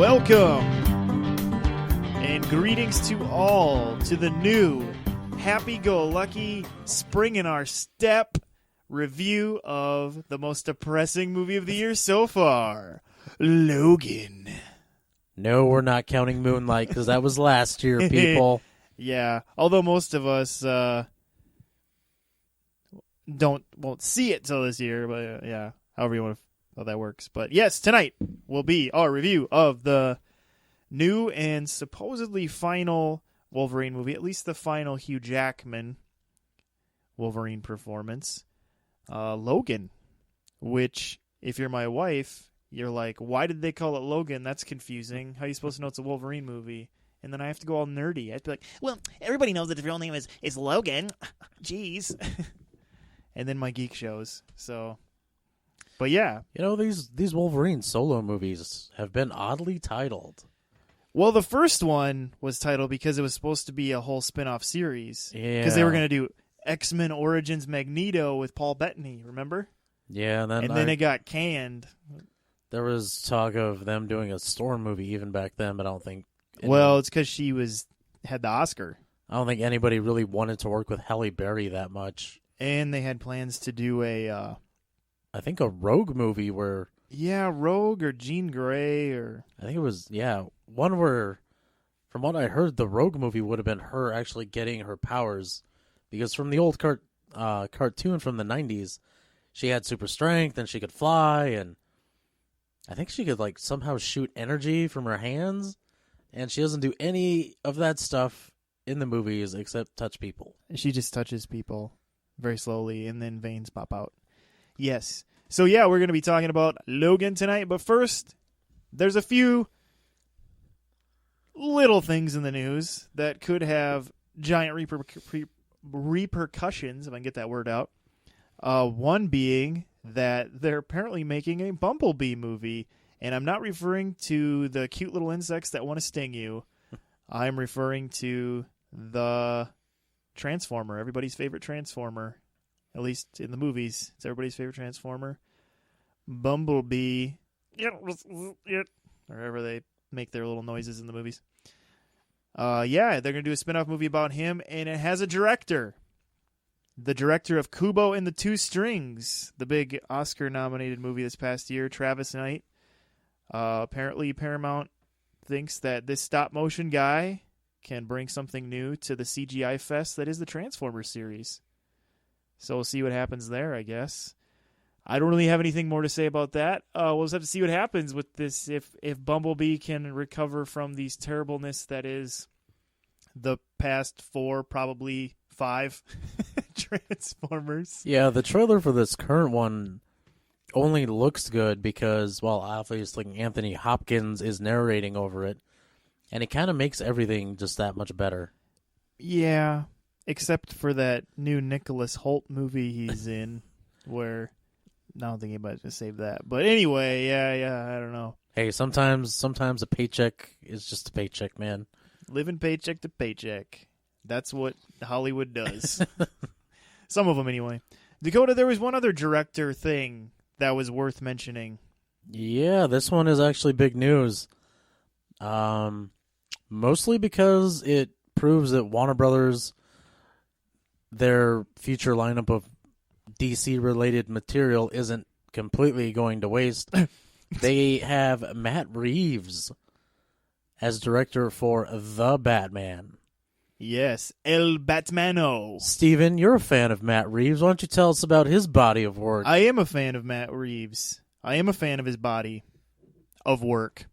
Welcome and greetings to all to the new happy-go-lucky spring in our step review of the most depressing movie of the year so far, Logan. No, we're not counting Moonlight because that was last year, people. Yeah, although most of us won't see it till this year, but yeah, however you want to. How that works. But yes, tonight will be our review of the new and supposedly final Wolverine movie, at least the final Hugh Jackman Wolverine performance, Logan, which, if you're my wife, you're like, why did they call it Logan? That's confusing. How are you supposed to know it's a Wolverine movie? And then I have to go all nerdy. I'd be like, well, everybody knows that the real name is Logan. Jeez. And then my geek shows, so... But yeah. You know, these Wolverine solo movies have been oddly titled. Well, the first one was titled because it was supposed to be a whole spin-off series. Yeah. Because they were going to do X-Men Origins Magneto with Paul Bettany, remember? Yeah, and then it got canned. There was talk of them doing a Storm movie even back then, but I don't think... Well, it's because she had the Oscar. I don't think anybody really wanted to work with Halle Berry that much. And they had plans to do I think a Rogue movie where... Yeah, Rogue or Jean Grey or... I think it was, one where, from what I heard, the Rogue movie would have been her actually getting her powers. Because from the old cartoon from the 90s, she had super strength and she could fly, and I think she could, somehow shoot energy from her hands, and she doesn't do any of that stuff in the movies except touch people. She just touches people very slowly, and then veins pop out. Yes. So, yeah, we're going to be talking about Logan tonight. But first, there's a few little things in the news that could have giant repercussions, if I can get that word out. One being that they're apparently making a Bumblebee movie. And I'm not referring to the cute little insects that want to sting you. I'm referring to the Transformer, everybody's favorite Transformer. At least in the movies, it's everybody's favorite Transformer. Bumblebee. Or however they make their little noises in the movies. Yeah, they're going to do a spin-off movie about him, and it has a director. The director of Kubo and the Two Strings, the big Oscar-nominated movie this past year, Travis Knight. Apparently, Paramount thinks that this stop-motion guy can bring something new to the CGI fest that is the Transformers series. So we'll see what happens there, I guess. I don't really have anything more to say about that. We'll just have to see what happens with this, if Bumblebee can recover from these terribleness that is the past 4, probably 5 Transformers. Yeah, the trailer for this current one only looks good because, well, obviously Anthony Hopkins is narrating over it, and it kind of makes everything just that much better. Yeah. Except for that new Nicholas Hoult movie he's in, where I don't think anybody's going to save that. But anyway, yeah, I don't know. Hey, sometimes a paycheck is just a paycheck, man. Living paycheck to paycheck. That's what Hollywood does. Some of them, anyway. Dakota, there was one other director thing that was worth mentioning. Yeah, this one is actually big news. Mostly because it proves that Warner Brothers... their future lineup of DC-related material isn't completely going to waste. They have Matt Reeves as director for The Batman. Yes, El Batmano. Steven, you're a fan of Matt Reeves. Why don't you tell us about his body of work? I am a fan of Matt Reeves. I am a fan of his body of work.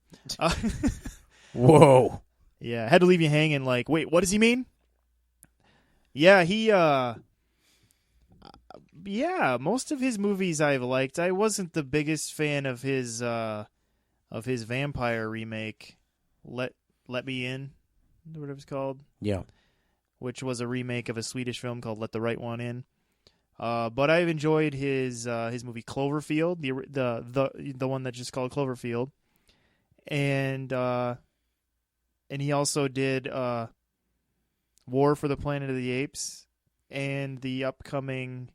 Whoa. Yeah, I had to leave you hanging like, wait, what does he mean? Yeah, most of his movies I've liked. I wasn't the biggest fan of his vampire remake, Let Me In, whatever it's called. Yeah. Which was a remake of a Swedish film called Let the Right One In. But I've enjoyed his movie Cloverfield, the one that's just called Cloverfield, and he also did War for the Planet of the Apes, and the upcoming...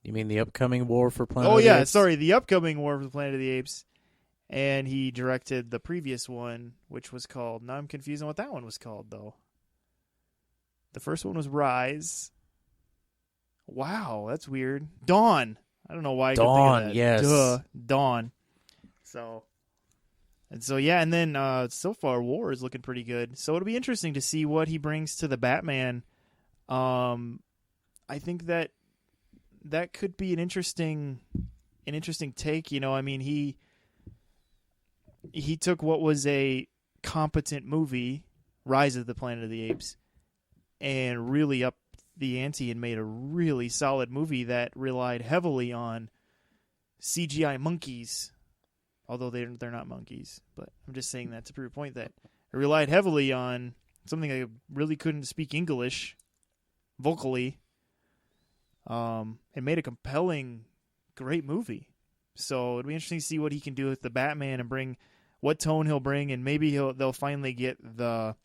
You mean the upcoming War for Planet of the Apes? Oh, yeah, sorry, the upcoming War for the Planet of the Apes, And he directed the previous one, which was called... Now I'm confused on what that one was called, though. The first one was Rise. Wow, that's weird. Dawn. I don't know why I could think of that. Yes. Duh. Dawn. So yeah, and then so far War is looking pretty good. So it'll be interesting to see what he brings to the Batman. I think that could be an interesting take. You know, I mean, he took what was a competent movie, Rise of the Planet of the Apes, and really upped the ante and made a really solid movie that relied heavily on CGI monkeys. Although they're not monkeys, but I'm just saying that to prove a point that it relied heavily on something that really couldn't speak English vocally. It made a compelling, great movie. So it'll be interesting to see what he can do with the Batman and bring what tone he'll bring, and maybe they'll finally get the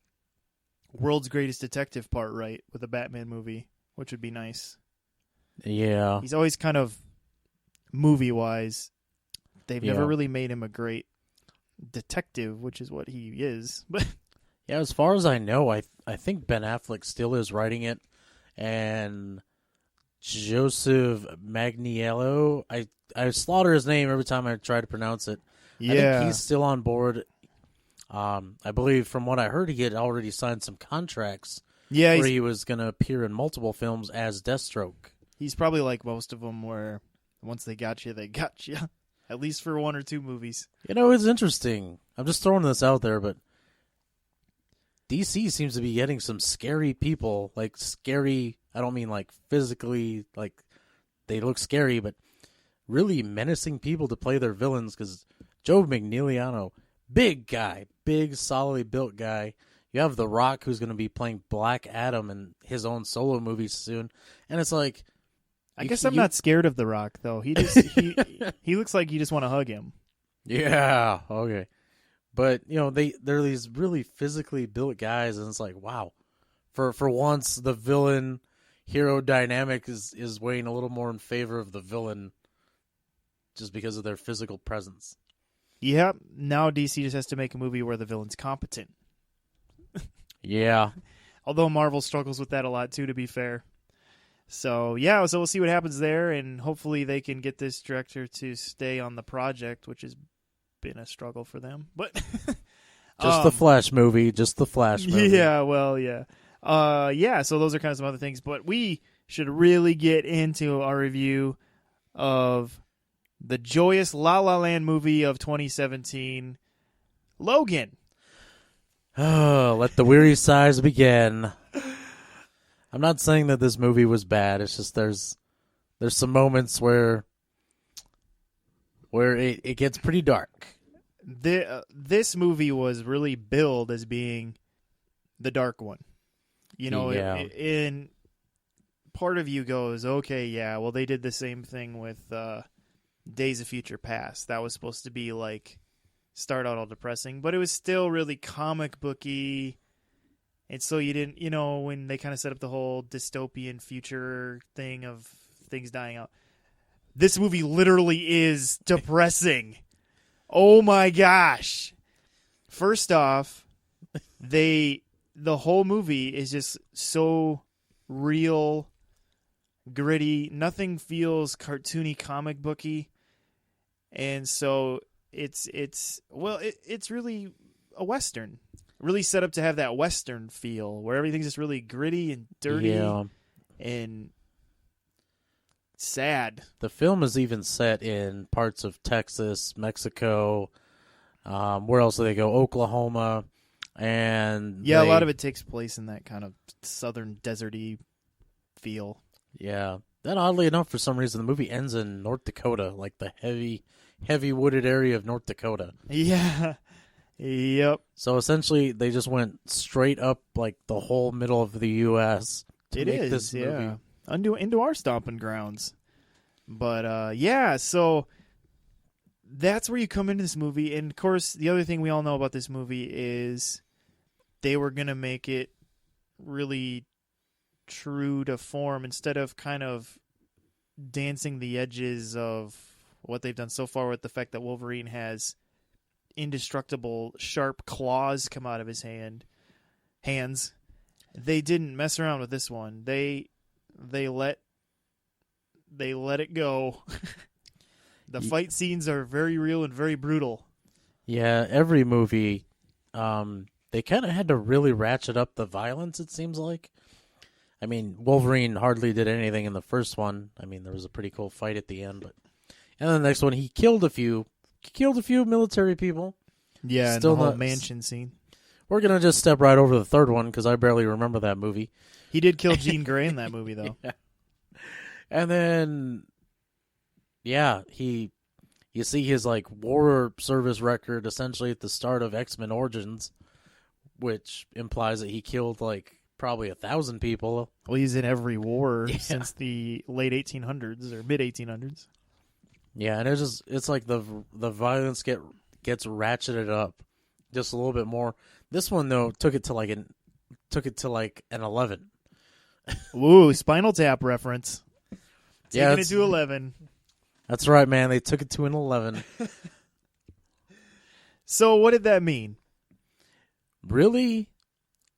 world's greatest detective part right with the Batman movie, which would be nice. Yeah. He's always kind of movie-wise. They've never really made him a great detective, which is what he is. But yeah, as far as I know, I think Ben Affleck still is writing it, and Joseph Magniello, I slaughter his name every time I try to pronounce it. yeah, I think he's still on board. I believe from what I heard, he had already signed some contracts where he was going to appear in multiple films as Deathstroke. He's probably like most of them, where once they got you, they got you. At least for 1 or 2 movies. You know, it's interesting. I'm just throwing this out there, but DC seems to be getting some scary people. Like, scary, I don't mean like physically, like they look scary, but really menacing people to play their villains. Because Joe Manganiello, big guy, big, solidly built guy. You have The Rock, who's going to be playing Black Adam in his own solo movie soon. And it's like... I guess I'm not scared of The Rock, though. He just he looks like you just want to hug him. Yeah, okay. But, you know, they're these really physically built guys, and it's like, wow. For once, the villain-hero dynamic is weighing a little more in favor of the villain just because of their physical presence. Yep, now DC just has to make a movie where the villain's competent. Yeah. Although Marvel struggles with that a lot, too, to be fair. So, yeah, so we'll see what happens there, and hopefully they can get this director to stay on the project, which has been a struggle for them. But just the Flash movie, Yeah, well, yeah. Yeah, so those are kind of some other things, but we should really get into our review of the joyous La La Land movie of 2017, Logan. Oh, let the weary sighs begin. I'm not saying that this movie was bad. It's just there's some moments where it gets pretty dark. This movie was really billed as being the dark one. You know, in part of you goes, okay, yeah, well, they did the same thing with Days of Future Past. That was supposed to be like start out all depressing, but it was still really comic booky. And so you didn't, you know, when they kind of set up the whole dystopian future thing of things dying out. This movie literally is depressing. Oh my gosh. First off, the whole movie is just so real, gritty. Nothing feels cartoony, comic booky. And so it's really a Western. Really set up to have that Western feel where everything's just really gritty and dirty and sad. The film is even set in parts of Texas, Mexico. Where else do they go? Oklahoma. And a lot of it takes place in that kind of southern deserty feel. Yeah. Then oddly enough, for some reason, the movie ends in North Dakota, like the heavy wooded area of North Dakota. Yeah. Yep. So essentially, they just went straight up like the whole middle of the U.S. to make this movie. Into our stomping grounds. But so that's where you come into this movie. And of course, the other thing we all know about this movie is they were going to make it really true to form instead of kind of dancing the edges of what they've done so far with the fact that Wolverine has indestructible, sharp claws come out of his hands. They didn't mess around with this one. They let it go. The fight scenes are very real and very brutal. Yeah, every movie, they kind of had to really ratchet up the violence, it seems like. I mean, Wolverine hardly did anything in the first one. I mean, there was a pretty cool fight at the end, and then the next one, he killed a few military people. Yeah, Still and the whole not, mansion scene. We're going to just step right over the third one because I barely remember that movie. He did kill Jean Grey in that movie, though. Yeah. And then, yeah, you see his like war service record essentially at the start of X-Men Origins, which implies that he killed like probably 1,000 people. Well, he's in every war since the late 1800s or mid 1800s. Yeah, and it's like the violence gets ratcheted up just a little bit more. This one though took it to like an 11. Ooh, Spinal Tap reference. Taking Yeah, it to 11. That's right, man. They took it to an 11. So what did that mean? Really?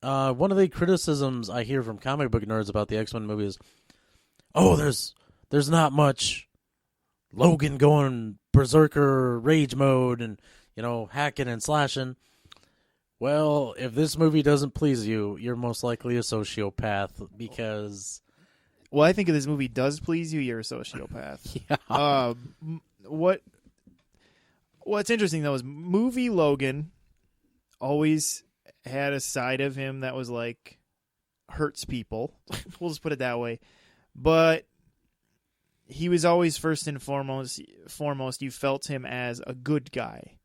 One of the criticisms I hear from comic book nerds about the X-Men movie is, oh, there's not much Logan going berserker rage mode and, hacking and slashing. Well, if this movie doesn't please you, you're most likely a sociopath because... Well, I think if this movie does please you, you're a sociopath. Yeah. What's interesting, though, is movie Logan always had a side of him that was like hurts people. We'll just put it that way. But he was always first and foremost, you felt him as a good guy.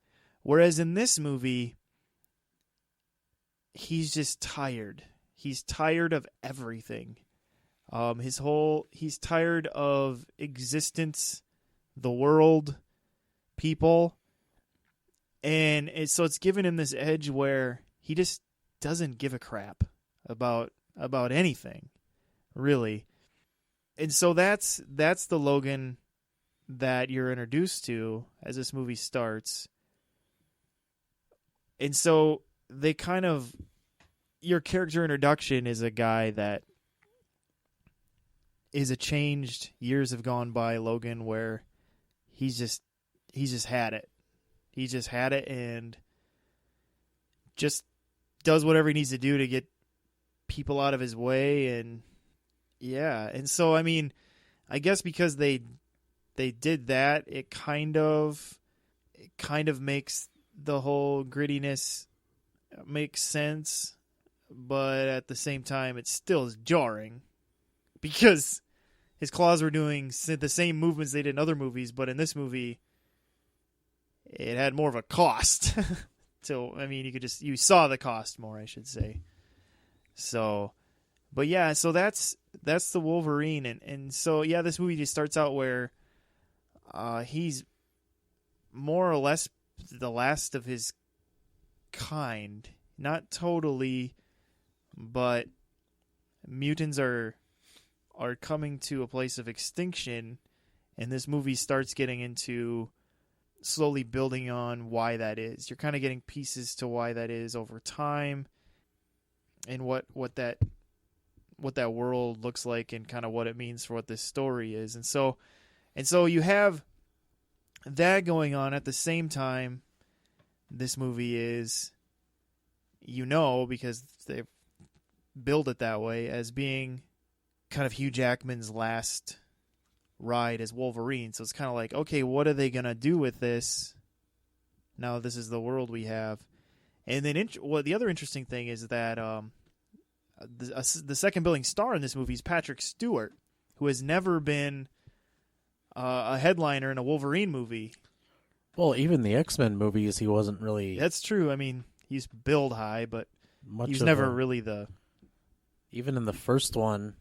Whereas in this movie, he's just tired. He's tired of everything. He's tired of existence, the world, people. And so it's given him this edge where he just doesn't give a crap about anything, really. And so that's the Logan that you're introduced to as this movie starts. And so they kind of, your character introduction is a guy that is a changed, years have gone by Logan where he's just had it. He's just had it and just does whatever he needs to do to get people out of his way. And yeah. And so, I mean, I guess because they did that, it kind of makes the whole grittiness make sense. But at the same time, it still is jarring because his claws were doing the same movements they did in other movies. But in this movie, it had more of a cost. So, I mean, you saw the cost more, I should say. So, but yeah, so that's the Wolverine. And so, yeah, this movie just starts out where he's more or less the last of his kind. Not totally, but mutants are coming to a place of extinction, and this movie starts getting into slowly building on why that is. You're kind of getting pieces to why that is over time, and what that world looks like, and kind of what it means for what this story is. And so you have that going on at the same time. This movie is, because they build it that way, as being kind of Hugh Jackman's last ride as Wolverine. So it's kind of like, okay, what are they going to do with this? Now this is the world we have. And then the other interesting thing is that the second billing star in this movie is Patrick Stewart, who has never been a headliner in a Wolverine movie. Well, even the X-Men movies, he wasn't really... That's true. I mean, he's billed high, but he's never really the... Even in the first one,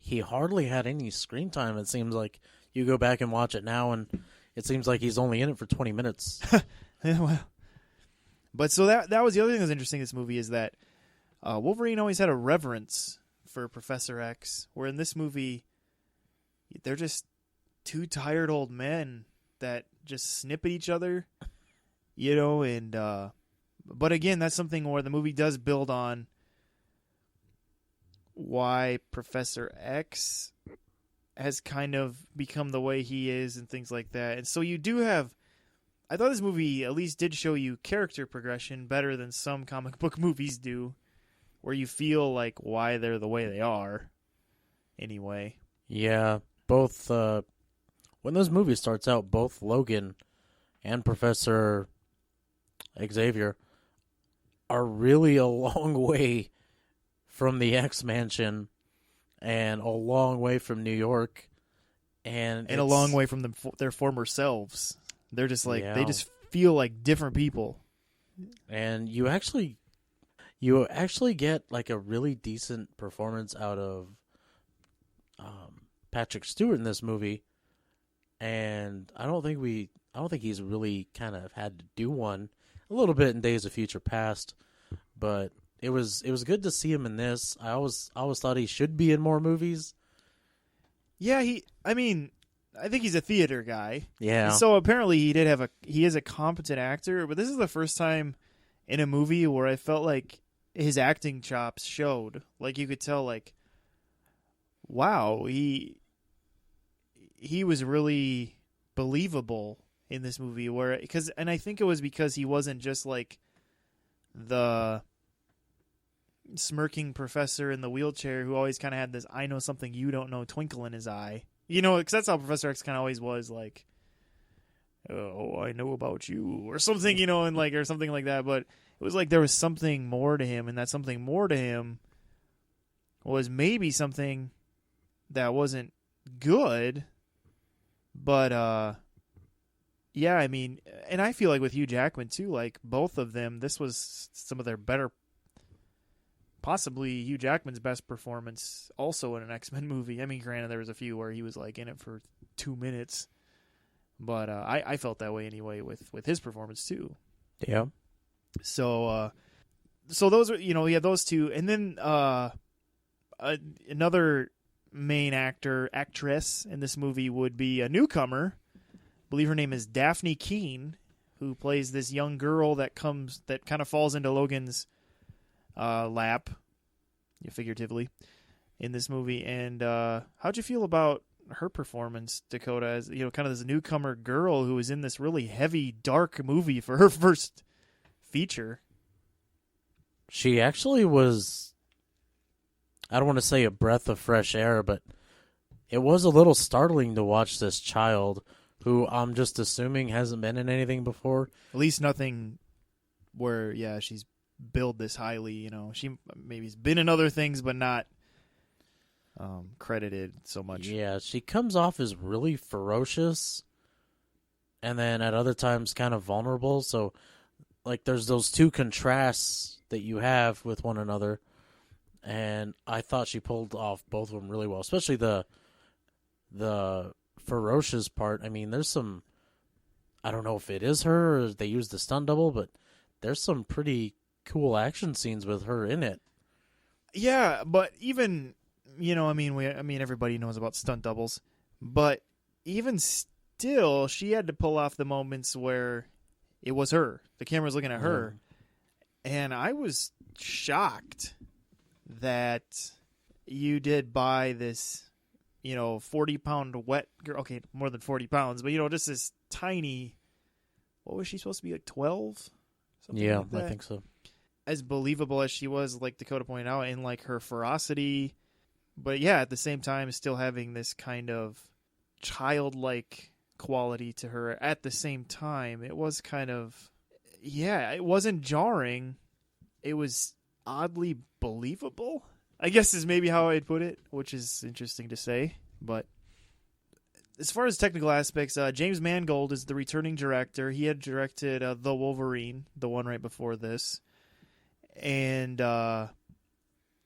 he hardly had any screen time. It seems like you go back and watch it now, and it seems like he's only in it for 20 minutes. Yeah, well. But so that was the other thing that was interesting in this movie, is that Wolverine always had a reverence for Professor X, where in this movie, they're just two tired old men that just snip at each other. and but again, that's something where the movie does build on why Professor X has kind of become the way he is and things like that. And so you do have, I thought this movie at least did show you character progression better than some comic book movies do, where you feel like why they're the way they are anyway. Yeah, both, when this movie starts out, both Logan and Professor Xavier are really a long way from the X-Mansion and a long way from New York. And a long way from their former selves. They're just like, they just feel like different people. And you actually get like a really decent performance out of Patrick Stewart in this movie. And I don't think he's really kind of had to do one. A little bit in Days of Future Past, but it was good to see him in this. I always thought he should be in more movies. Yeah, I think he's a theater guy. Yeah. So apparently he is a competent actor, but this is the first time in a movie where I felt like his acting chops showed. Like you could tell, like, wow, he was really believable in this movie, and I think it was because he wasn't just like the smirking professor in the wheelchair who always kind of had this "I know something you don't know" twinkle in his eye, because that's how Professor X kind of always was, like, "Oh, I know about you" or something, and like or something like that. But it was like there was something more to him, and that something more to him was maybe something that wasn't good, but yeah, I mean, and I feel like with Hugh Jackman too, like both of them, this was some of their better, possibly Hugh Jackman's best performance also in an X-Men movie. I mean, granted, there was a few where he was like in it for 2 minutes, but I felt that way anyway with his performance too. Yeah. So those are, we had those two, and then another main actress in this movie would be a newcomer. I believe her name is Daphne Keane, who plays this young girl that kind of falls into Logan's lap, figuratively, in this movie. And how'd you feel about her performance, Dakota, as kind of this newcomer girl who was in this really heavy, dark movie for her first feature? She actually was, I don't want to say a breath of fresh air, but it was a little startling to watch this child who I'm just assuming hasn't been in anything before. At least nothing where, she's billed this highly. She maybe has been in other things, but not credited so much. Yeah, she comes off as really ferocious, and then at other times kind of vulnerable. So, like, there's those two contrasts that you have with one another, and I thought she pulled off both of them really well, especially the ferocious part. I mean, there's some, I don't know if it is her or they used the stunt double, but there's some pretty cool action scenes with her in it. Yeah, but even, everybody knows about stunt doubles, but even still, she had to pull off the moments where it was her. The camera's looking at her. And I was shocked that you did buy this 40-pound wet girl. Okay, more than 40 pounds, but just this tiny. What was she supposed to be, like 12? Yeah, like I think so. As believable as she was, like Dakota pointed out, in like her ferocity, but yeah, at the same time, still having this kind of childlike quality to her. At the same time, it was kind of, it wasn't jarring. It was oddly believable, I guess, is maybe how I'd put it, which is interesting to say. But as far as technical aspects, James Mangold is the returning director. He had directed The Wolverine, the one right before this. And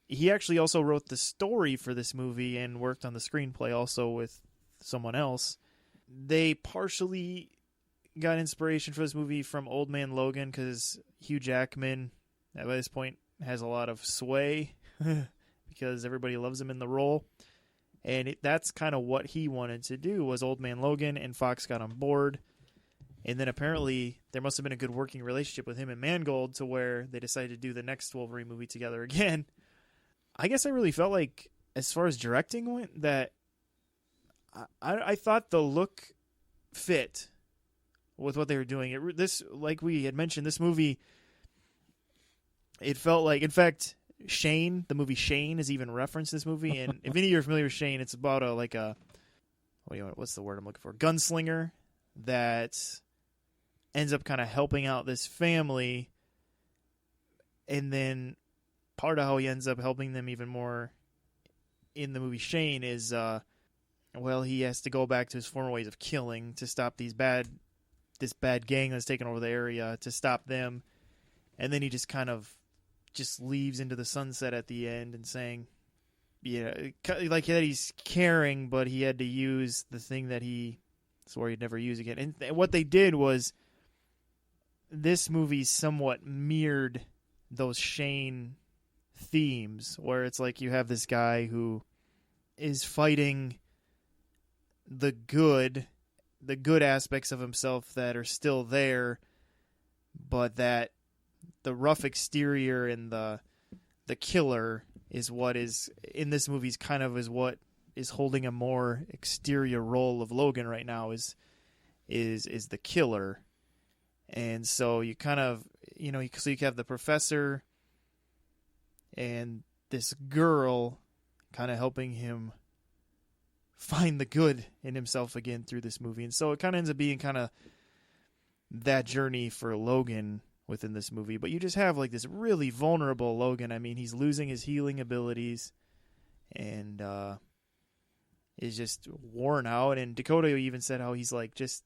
he actually also wrote the story for this movie and worked on the screenplay also with someone else. They partially got inspiration for this movie from Old Man Logan because Hugh Jackman, at this point, has a lot of sway because everybody loves him in the role. And that's kind of what he wanted to do, was Old Man Logan, and Fox got on board. And then apparently there must have been a good working relationship with him and Mangold to where they decided to do the next Wolverine movie together again. I guess I really felt like, as far as directing went, that I thought the look fit with what they were doing. This, like we had mentioned, this movie, it felt like, in fact, Shane, the movie Shane, is even referenced in this movie. And if any of you are familiar with Shane, it's about what's the word I'm looking for? Gunslinger that ends up kind of helping out this family. And then part of how he ends up helping them even more in the movie Shane is, he has to go back to his former ways of killing to stop this bad gang that's taken over the area, to stop them. And then he just kind of just leaves into the sunset at the end and saying, like that he's caring, but he had to use the thing that he swore he'd never use again. And what they did was, this movie somewhat mirrored those Shane themes, where it's like you have this guy who is fighting the good aspects of himself that are still there, but that the rough exterior and the killer is what is in this movie's kind of is what is holding a more exterior role of Logan right now is the killer. And so you kind of, so you have the professor and this girl kind of helping him find the good in himself again through this movie. And so it kind of ends up being kind of that journey for Logan within this movie. But you just have like this really vulnerable Logan. I mean, he's losing his healing abilities and is just worn out. And Dakota even said how he's like just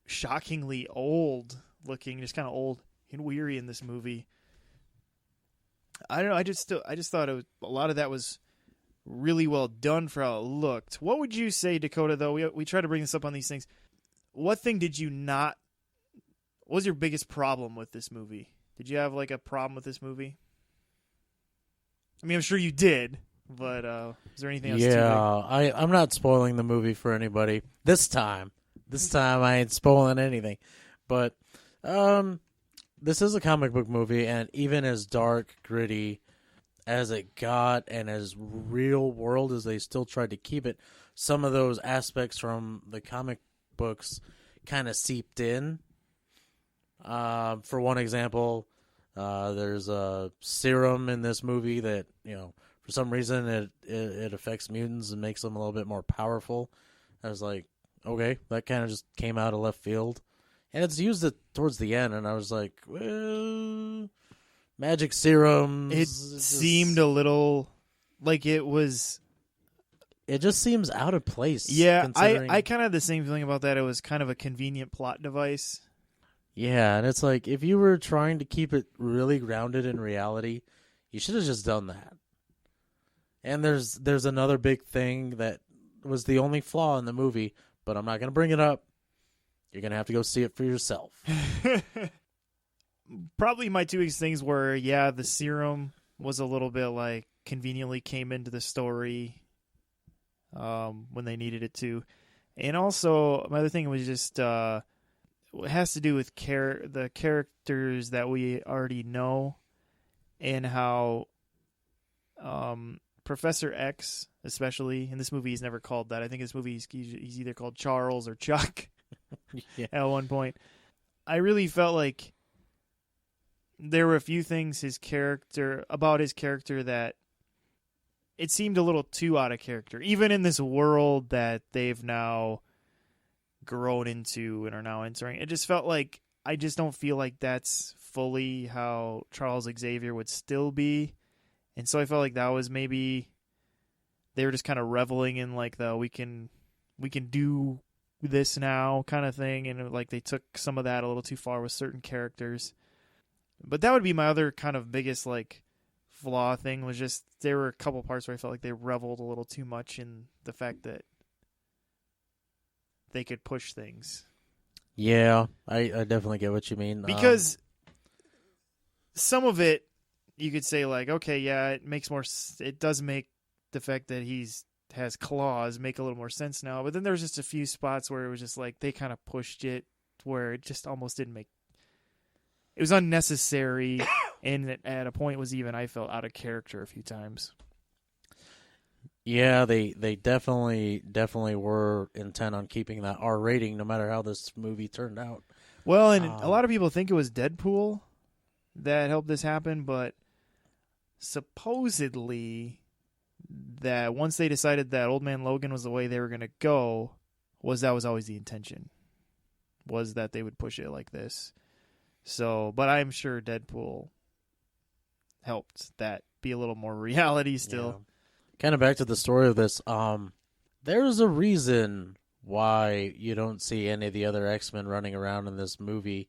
shockingly old looking, just kind of old and weary in this movie. I don't know. I just thought a lot of that was really well done for how it looked. What would you say, Dakota, though? We try to bring this up on these things. What thing did you not... What was your biggest problem with this movie? Did you have like a problem with this movie? I mean, I'm sure you did, but is there anything else? Yeah, I'm not spoiling the movie for anybody this time. This time I ain't spoiling anything. But this is a comic book movie, and even as dark, gritty as it got, and as real world as they still tried to keep it, some of those aspects from the comic books kind of seeped in. For one example, there's a serum in this movie that, for some reason it affects mutants and makes them a little bit more powerful. I was like, okay, that kind of just came out of left field. And it's used it towards the end, and I was like, well, magic serums. It seemed a little like it was... It just seems out of place. Yeah, I kind of had the same feeling about that. It was kind of a convenient plot device. Yeah, and it's like, if you were trying to keep it really grounded in reality, you should have just done that. And there's another big thing that was the only flaw in the movie, but I'm not going to bring it up. You're going to have to go see it for yourself. Probably my two biggest things were, the serum was a little bit like conveniently came into the story when they needed it to. And also, my other thing was just... it has to do with the characters that we already know, and how Professor X, especially in this movie, he's never called that. I think in this movie he's either called Charles or Chuck. Yeah. At one point, I really felt like there were a few things about his character that it seemed a little too out of character, even in this world that they've now grown into and are now entering. It just felt like, I just don't feel like that's fully how Charles Xavier would still be. And so I felt like that was maybe they were just kind of reveling in like we can do this now kind of thing, and like they took some of that a little too far with certain characters. But that would be my other kind of biggest like flaw thing, was just there were a couple parts where I felt like they reveled a little too much in the fact that they could push things. Yeah, I definitely get what you mean. Because some of it, you could say like, okay, yeah, it does make the fact that has claws make a little more sense now. But then there was just a few spots where it was just like they kind of pushed it where it just almost didn't make. It was unnecessary, and at a point was even I felt out of character a few times. Yeah, they definitely were intent on keeping that R rating, no matter how this movie turned out. Well, and a lot of people think it was Deadpool that helped this happen, but supposedly that once they decided that Old Man Logan was the way they were going to go, that was always the intention, was that they would push it like this. So, but I'm sure Deadpool helped that be a little more reality still. Yeah. Kind of back to the story of this, there's a reason why you don't see any of the other X-Men running around in this movie.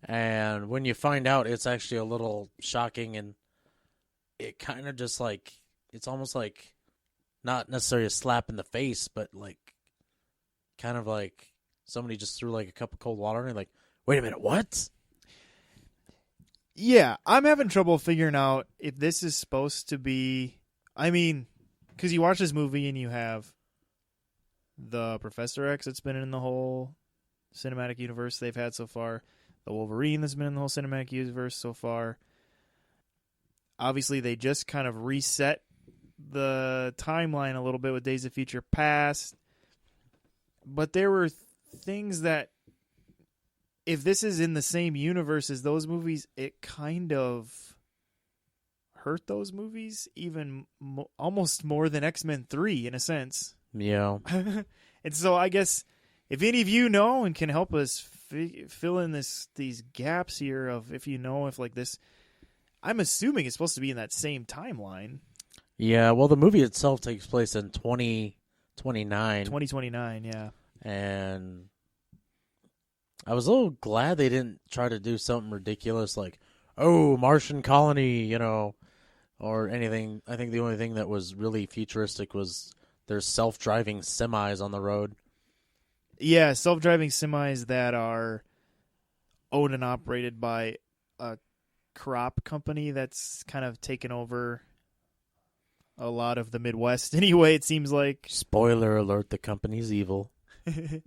And when you find out, it's actually a little shocking, and it kind of just like, it's almost like not necessarily a slap in the face, but like kind of like somebody just threw like a cup of cold water and like, wait a minute, what? Yeah, I'm having trouble figuring out if this is supposed to be... I mean, because you watch this movie and you have the Professor X that's been in the whole cinematic universe they've had so far, the Wolverine that's been in the whole cinematic universe so far. Obviously, they just kind of reset the timeline a little bit with Days of Future Past. But there were things that, if this is in the same universe as those movies, it kind of hurt those movies even almost more than X-Men 3 in a sense. Yeah. And so I guess if any of you know and can help us fill in these gaps here of if you know if like this, I'm assuming it's supposed to be in that same timeline. Yeah, well, the movie itself takes place in 2029. 2029, yeah. And I was a little glad they didn't try to do something ridiculous like, oh, Martian colony, you know, or anything. I think the only thing that was really futuristic was there's self-driving semis on the road. Yeah, self-driving semis that are owned and operated by a crop company that's kind of taken over a lot of the Midwest. Anyway, it seems like. Spoiler alert, the company's evil.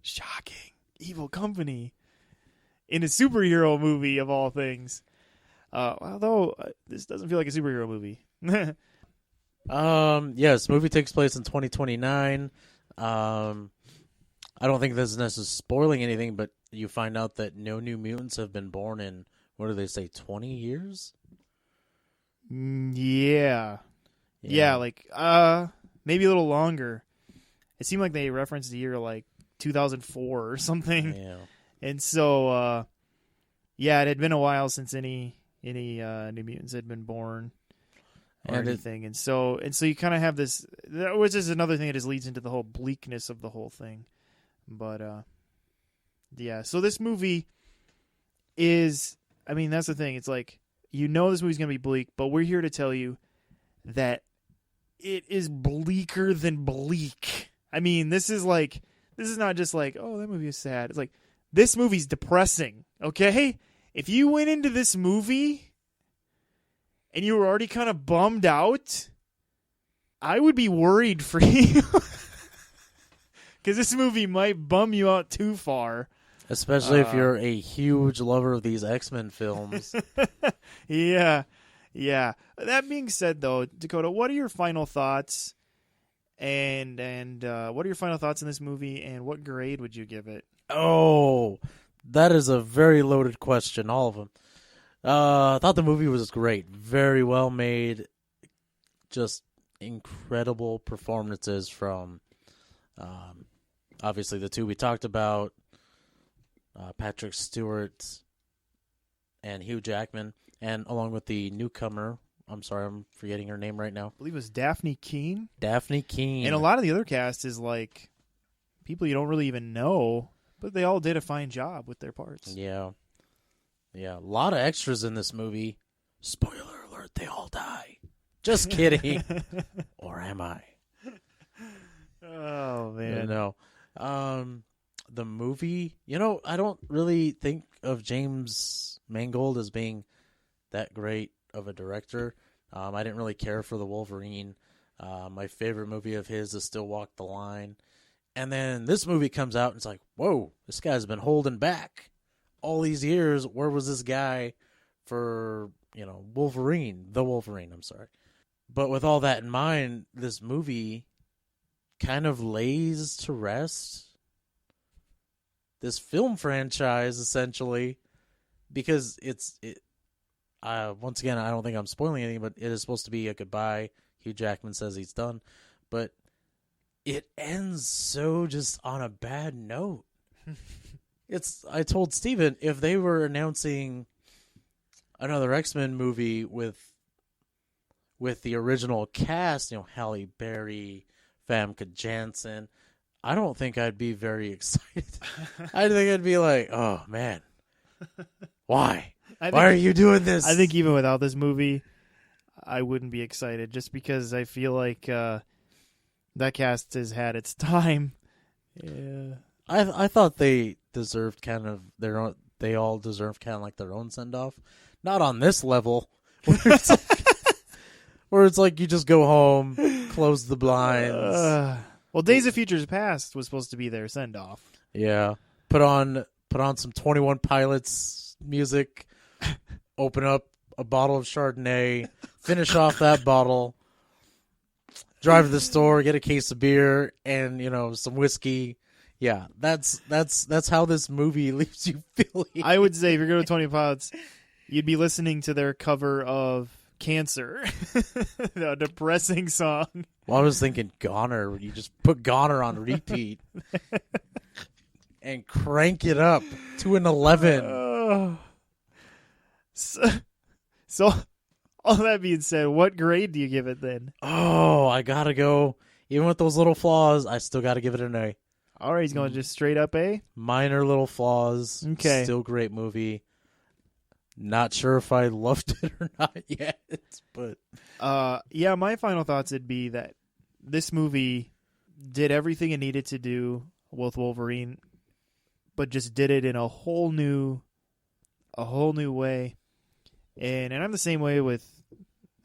Shocking. Evil company. In a superhero movie, of all things. Although, this doesn't feel like a superhero movie. Yes, movie takes place in 2029. I don't think this is necessarily spoiling anything, but you find out that no new mutants have been born in, what do they say, 20 years? Yeah. Yeah, like, maybe a little longer. It seemed like they referenced the year, like, 2004 or something. Yeah. And so, yeah, it had been a while since any New Mutants had been born or anything. And so you kind of have this, which is another thing that just leads into the whole bleakness of the whole thing. But, yeah, so this movie is, I mean, that's the thing. It's like, you know this movie's going to be bleak, but we're here to tell you that it is bleaker than bleak. I mean, this is not just like, oh, that movie is sad. It's like, this movie's depressing, okay? If you went into this movie and you were already kind of bummed out, I would be worried for you. Because this movie might bum you out too far. Especially if you're a huge lover of these X-Men films. Yeah. That being said, though, Dakota, what are your final thoughts? And what are your final thoughts in this movie, and what grade would you give it? Oh, that is a very loaded question, all of them. I thought the movie was great. Very well made. Just incredible performances from, obviously, the two we talked about, Patrick Stewart and Hugh Jackman, and along with the newcomer, I'm sorry, I'm forgetting her name right now. I believe it was Daphne Keane. Daphne Keane. And a lot of the other cast is like people you don't really even know, but they all did a fine job with their parts. Yeah. A lot of extras in this movie. Spoiler alert, they all die. Just kidding. Or am I? Oh, man. No. The movie, I don't really think of James Mangold as being that great of a director. I didn't really care for the Wolverine. My favorite movie of his is still Walk the Line. And then this movie comes out and it's like, whoa, this guy's been holding back all these years. Where was this guy for, Wolverine, I'm sorry. But with all that in mind, this movie kind of lays to rest this film franchise, essentially, because once again, I don't think I'm spoiling anything, but it is supposed to be a goodbye. Hugh Jackman says he's done, but it ends so just on a bad note. I told Steven, if they were announcing another X-Men movie with the original cast, Halle Berry, Famke Janssen, I don't think I'd be very excited. I think I'd be like, oh, man, why? Why are you doing this? I think even without this movie, I wouldn't be excited just because I feel like that cast has had its time. Yeah. I thought they deserved kind of their own. They all deserved kind of like their own send off, not on this level, where it's like you just go home, close the blinds. Well, Days of Futures Past was supposed to be their send off. Yeah, put on some 21 Pilots music, open up a bottle of Chardonnay, finish off that bottle, drive to the store, get a case of beer, and some whiskey. Yeah, that's how this movie leaves you feeling. I would say if you're going to 20 Pilots, you'd be listening to their cover of Cancer, a depressing song. Well, I was thinking Goner. You just put Goner on repeat and crank it up to an 11. So, all that being said, what grade do you give it then? Oh, I gotta go. Even with those little flaws, I still gotta give it an A. All right, he's going just straight up A? Minor little flaws. Okay. Still great movie. Not sure if I loved it or not yet, but yeah, my final thoughts would be that this movie did everything it needed to do with Wolverine, but just did it in a whole new way. And I'm the same way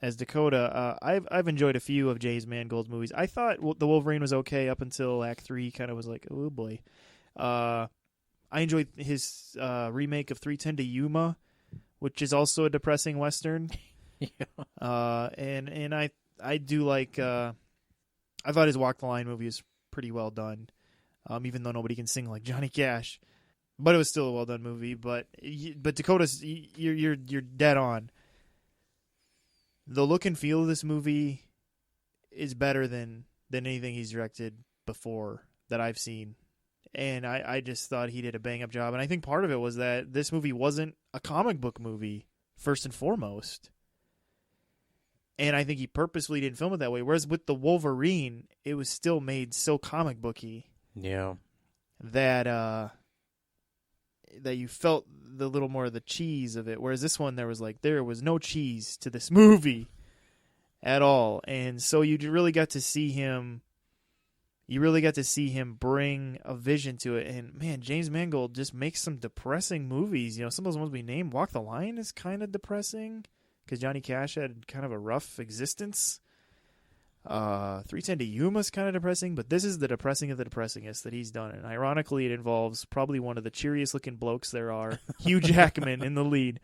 as Dakota. I've enjoyed a few of James Mangold's movies. I thought the Wolverine was okay up until Act 3. Kind of was like, oh boy. I enjoyed his remake of 3:10 to Yuma, which is also a depressing Western. Yeah. And I do like. I thought his Walk the Line movie was pretty well done, even though nobody can sing like Johnny Cash. But it was still a well done movie. But Dakota's, you're dead on. The look and feel of this movie is better than anything he's directed before that I've seen. And I just thought he did a bang up job. And I think part of it was that this movie wasn't a comic book movie, first and foremost. And I think he purposely didn't film it that way. Whereas with the Wolverine, it was still made so comic booky. Yeah. That you felt the little more of the cheese of it. Whereas this one, there was no cheese to this movie at all. And so you really got to see him. You really got to see him bring a vision to it. And, man, James Mangold just makes some depressing movies. Some of those ones we named, Walk the Line is kind of depressing because Johnny Cash had kind of a rough existence. 3:10 to Yuma is kind of depressing, but this is the depressing of the depressingest that he's done. And ironically, it involves probably one of the cheeriest-looking blokes there are, Hugh Jackman in the lead.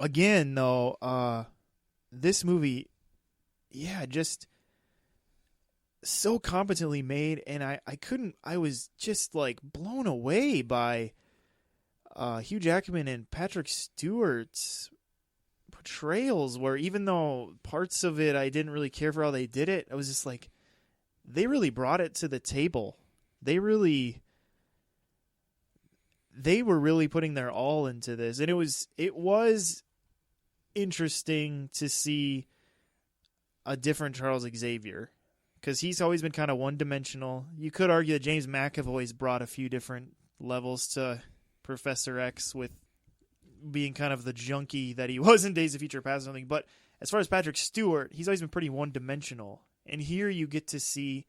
Again, though, this movie, just so competently made, and I was just like blown away by Hugh Jackman and Patrick Stewart's portrayals, where even though parts of it I didn't really care for how they did it, I was just like, they really brought it to the table. They were really putting their all into this, and it was interesting to see a different Charles Xavier. Because he's always been kind of one-dimensional. You could argue that James McAvoy's brought a few different levels to Professor X with being kind of the junkie that he was in Days of Future Past or something. But as far as Patrick Stewart, he's always been pretty one-dimensional. And here you get to see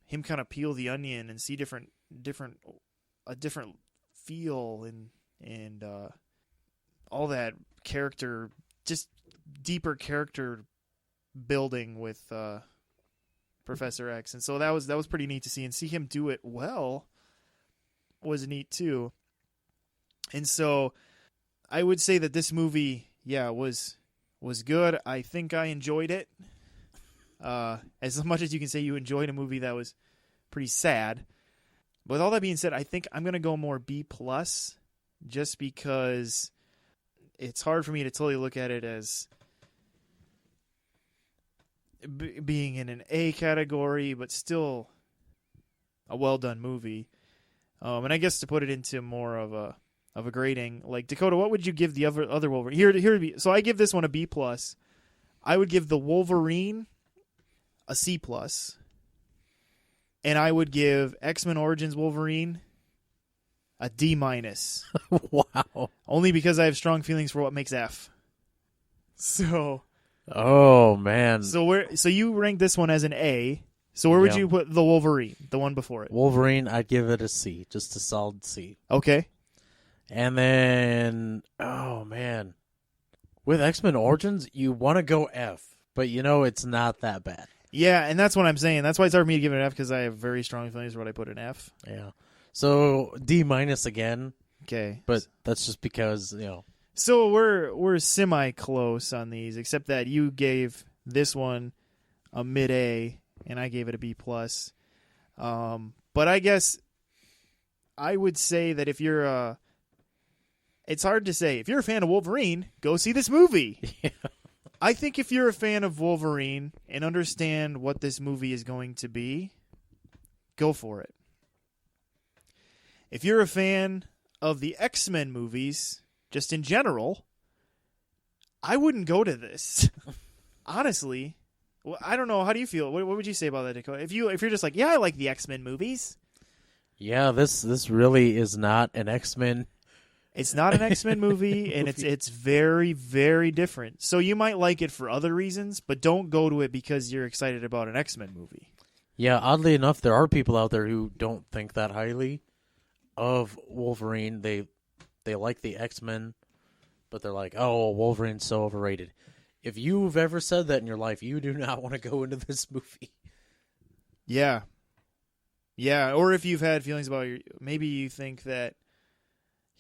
him kind of peel the onion and see a different feel and all that character, just deeper character building with Professor X, and so that was pretty neat to see, and see him do it well was neat too. And so I would say that this movie, was good. I think I enjoyed it. As much as you can say you enjoyed a movie that was pretty sad. With all that being said, I think I'm going to go more B+, just because it's hard for me to totally look at it as being in an A category, but still a well-done movie. And I guess to put it into more of a grading, like Dakota, what would you give the other Wolverine? So I give this one a B+. I would give the Wolverine a C+. And I would give X-Men Origins Wolverine a D-. Wow. Only because I have strong feelings for what makes F. So. Oh, man. So you rank this one as an A. So where would you put the Wolverine, the one before it? Wolverine, I'd give it a C, just a solid C. Okay. And then, oh, man. With X-Men Origins, you want to go F, but it's not that bad. Yeah, and that's what I'm saying. That's why it's hard for me to give it an F, because I have very strong feelings for what I put in F. Yeah. So D- again. Okay. But that's just because, So we're semi-close on these, except that you gave this one a mid-A, and I gave it a B+. But I guess I would say that if you're it's hard to say. If you're a fan of Wolverine, go see this movie. Yeah. I think if you're a fan of Wolverine and understand what this movie is going to be, go for it. If you're a fan of the X-Men movies, just in general, I wouldn't go to this. Honestly. Well, I don't know. How do you feel? What would you say about that, Dakota? If you're just like, I like the X-Men movies. Yeah, this really is not an X-Men. It's not an X-Men movie, and it's very, very different. So you might like it for other reasons, but don't go to it because you're excited about an X-Men movie. Yeah, oddly enough, there are people out there who don't think that highly of Wolverine. They like the X-Men, but they're like, oh, Wolverine's so overrated. If you've ever said that in your life, you do not want to go into this movie. Yeah. Yeah, or if you've had feelings about maybe you think that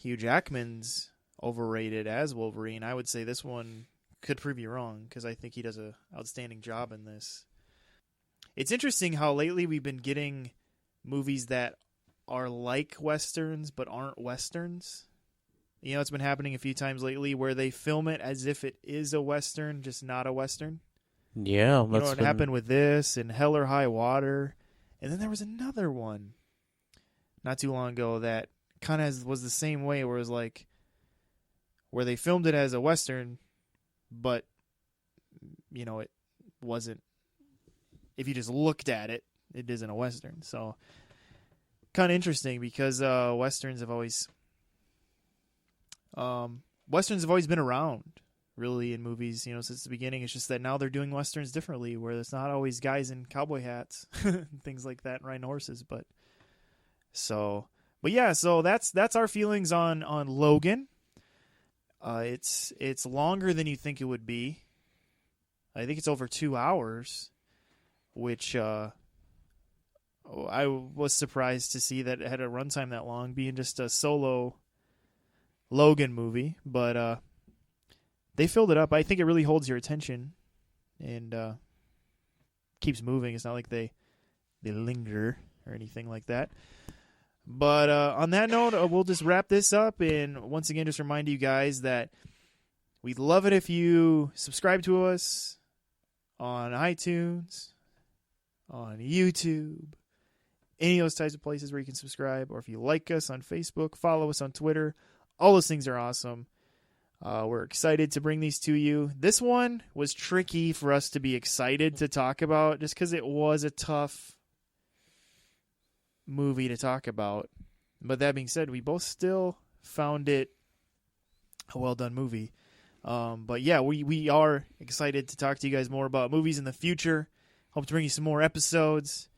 Hugh Jackman's overrated as Wolverine, I would say this one could prove you wrong, because I think he does an outstanding job in this. It's interesting how lately we've been getting movies that are like Westerns but aren't Westerns. It's been happening a few times lately where they film it as if it is a Western, just not a Western. Yeah. It happened with this and Hell or High Water. And then there was another one not too long ago that kind of was the same way, where it was like, where they filmed it as a Western, but, it wasn't, if you just looked at it, it isn't a Western. So, kind of interesting, because Westerns have always been around, really, in movies, since the beginning. It's just that now they're doing Westerns differently, where it's not always guys in cowboy hats, things like that, and riding horses, but yeah, so that's our feelings on Logan. It's longer than you think it would be. I think it's over 2 hours, which I was surprised to see that it had a runtime that long, being just a solo Logan movie. But they filled it up. I think it really holds your attention and keeps moving. It's not like they linger or anything like that. But on that note, we'll just wrap this up, and once again, just remind you guys that we'd love it if you subscribe to us on iTunes, on YouTube, any of those types of places where you can subscribe, or if you like us on Facebook, follow us on Twitter. All those things are awesome. We're excited to bring these to you. This one was tricky for us to be excited to talk about, just because it was a tough movie to talk about. But that being said, we both still found it a well-done movie. But yeah, we are excited to talk to you guys more about movies in the future. Hope to bring you some more episodes.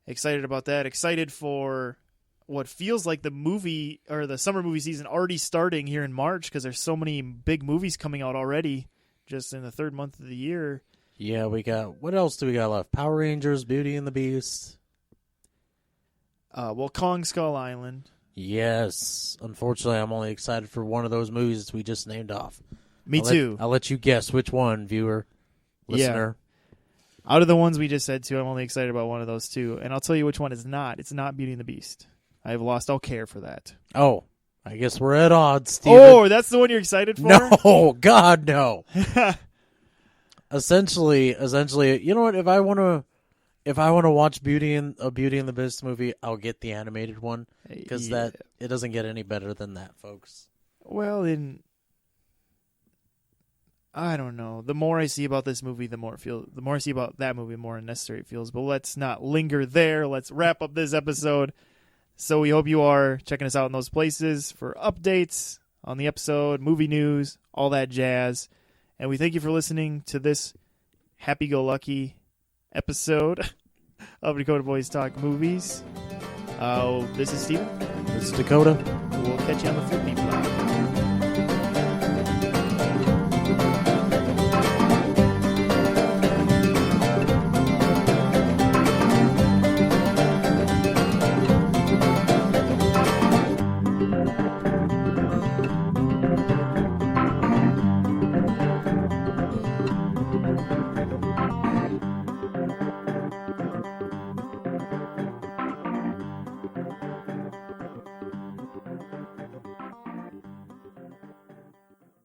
Excited about that. Excited for what feels like the movie, or the summer movie season, already starting here in March, because there's so many big movies coming out already just in the third month of the year. Yeah, we got. What else do we got left? Power Rangers, Beauty and the Beast. Well, Kong Skull Island. Yes. Unfortunately, I'm only excited for one of those movies we just named off. Me too. I'll let you guess which one, viewer, listener. Yeah. Out of the ones we just said, too, I'm only excited about one of those two. And I'll tell you which one is not. It's not Beauty and the Beast. I've lost all care for that. Oh, I guess we're at odds, Steven. Oh, that's the one you're excited for? No, God, no. Essentially, you know what? If I want to watch Beauty and the Beast movie, I'll get the animated one because it doesn't get any better than that, folks. Well, I don't know. The more I see about this movie, the more I see about that movie, the more unnecessary it feels. But let's not linger there. Let's wrap up this episode. So we hope you are checking us out in those places for updates on the episode, movie news, all that jazz. And we thank you for listening to this happy-go-lucky episode of Dakota Boys Talk Movies. This is Steven. This is Dakota. We'll catch you on the flippy fly.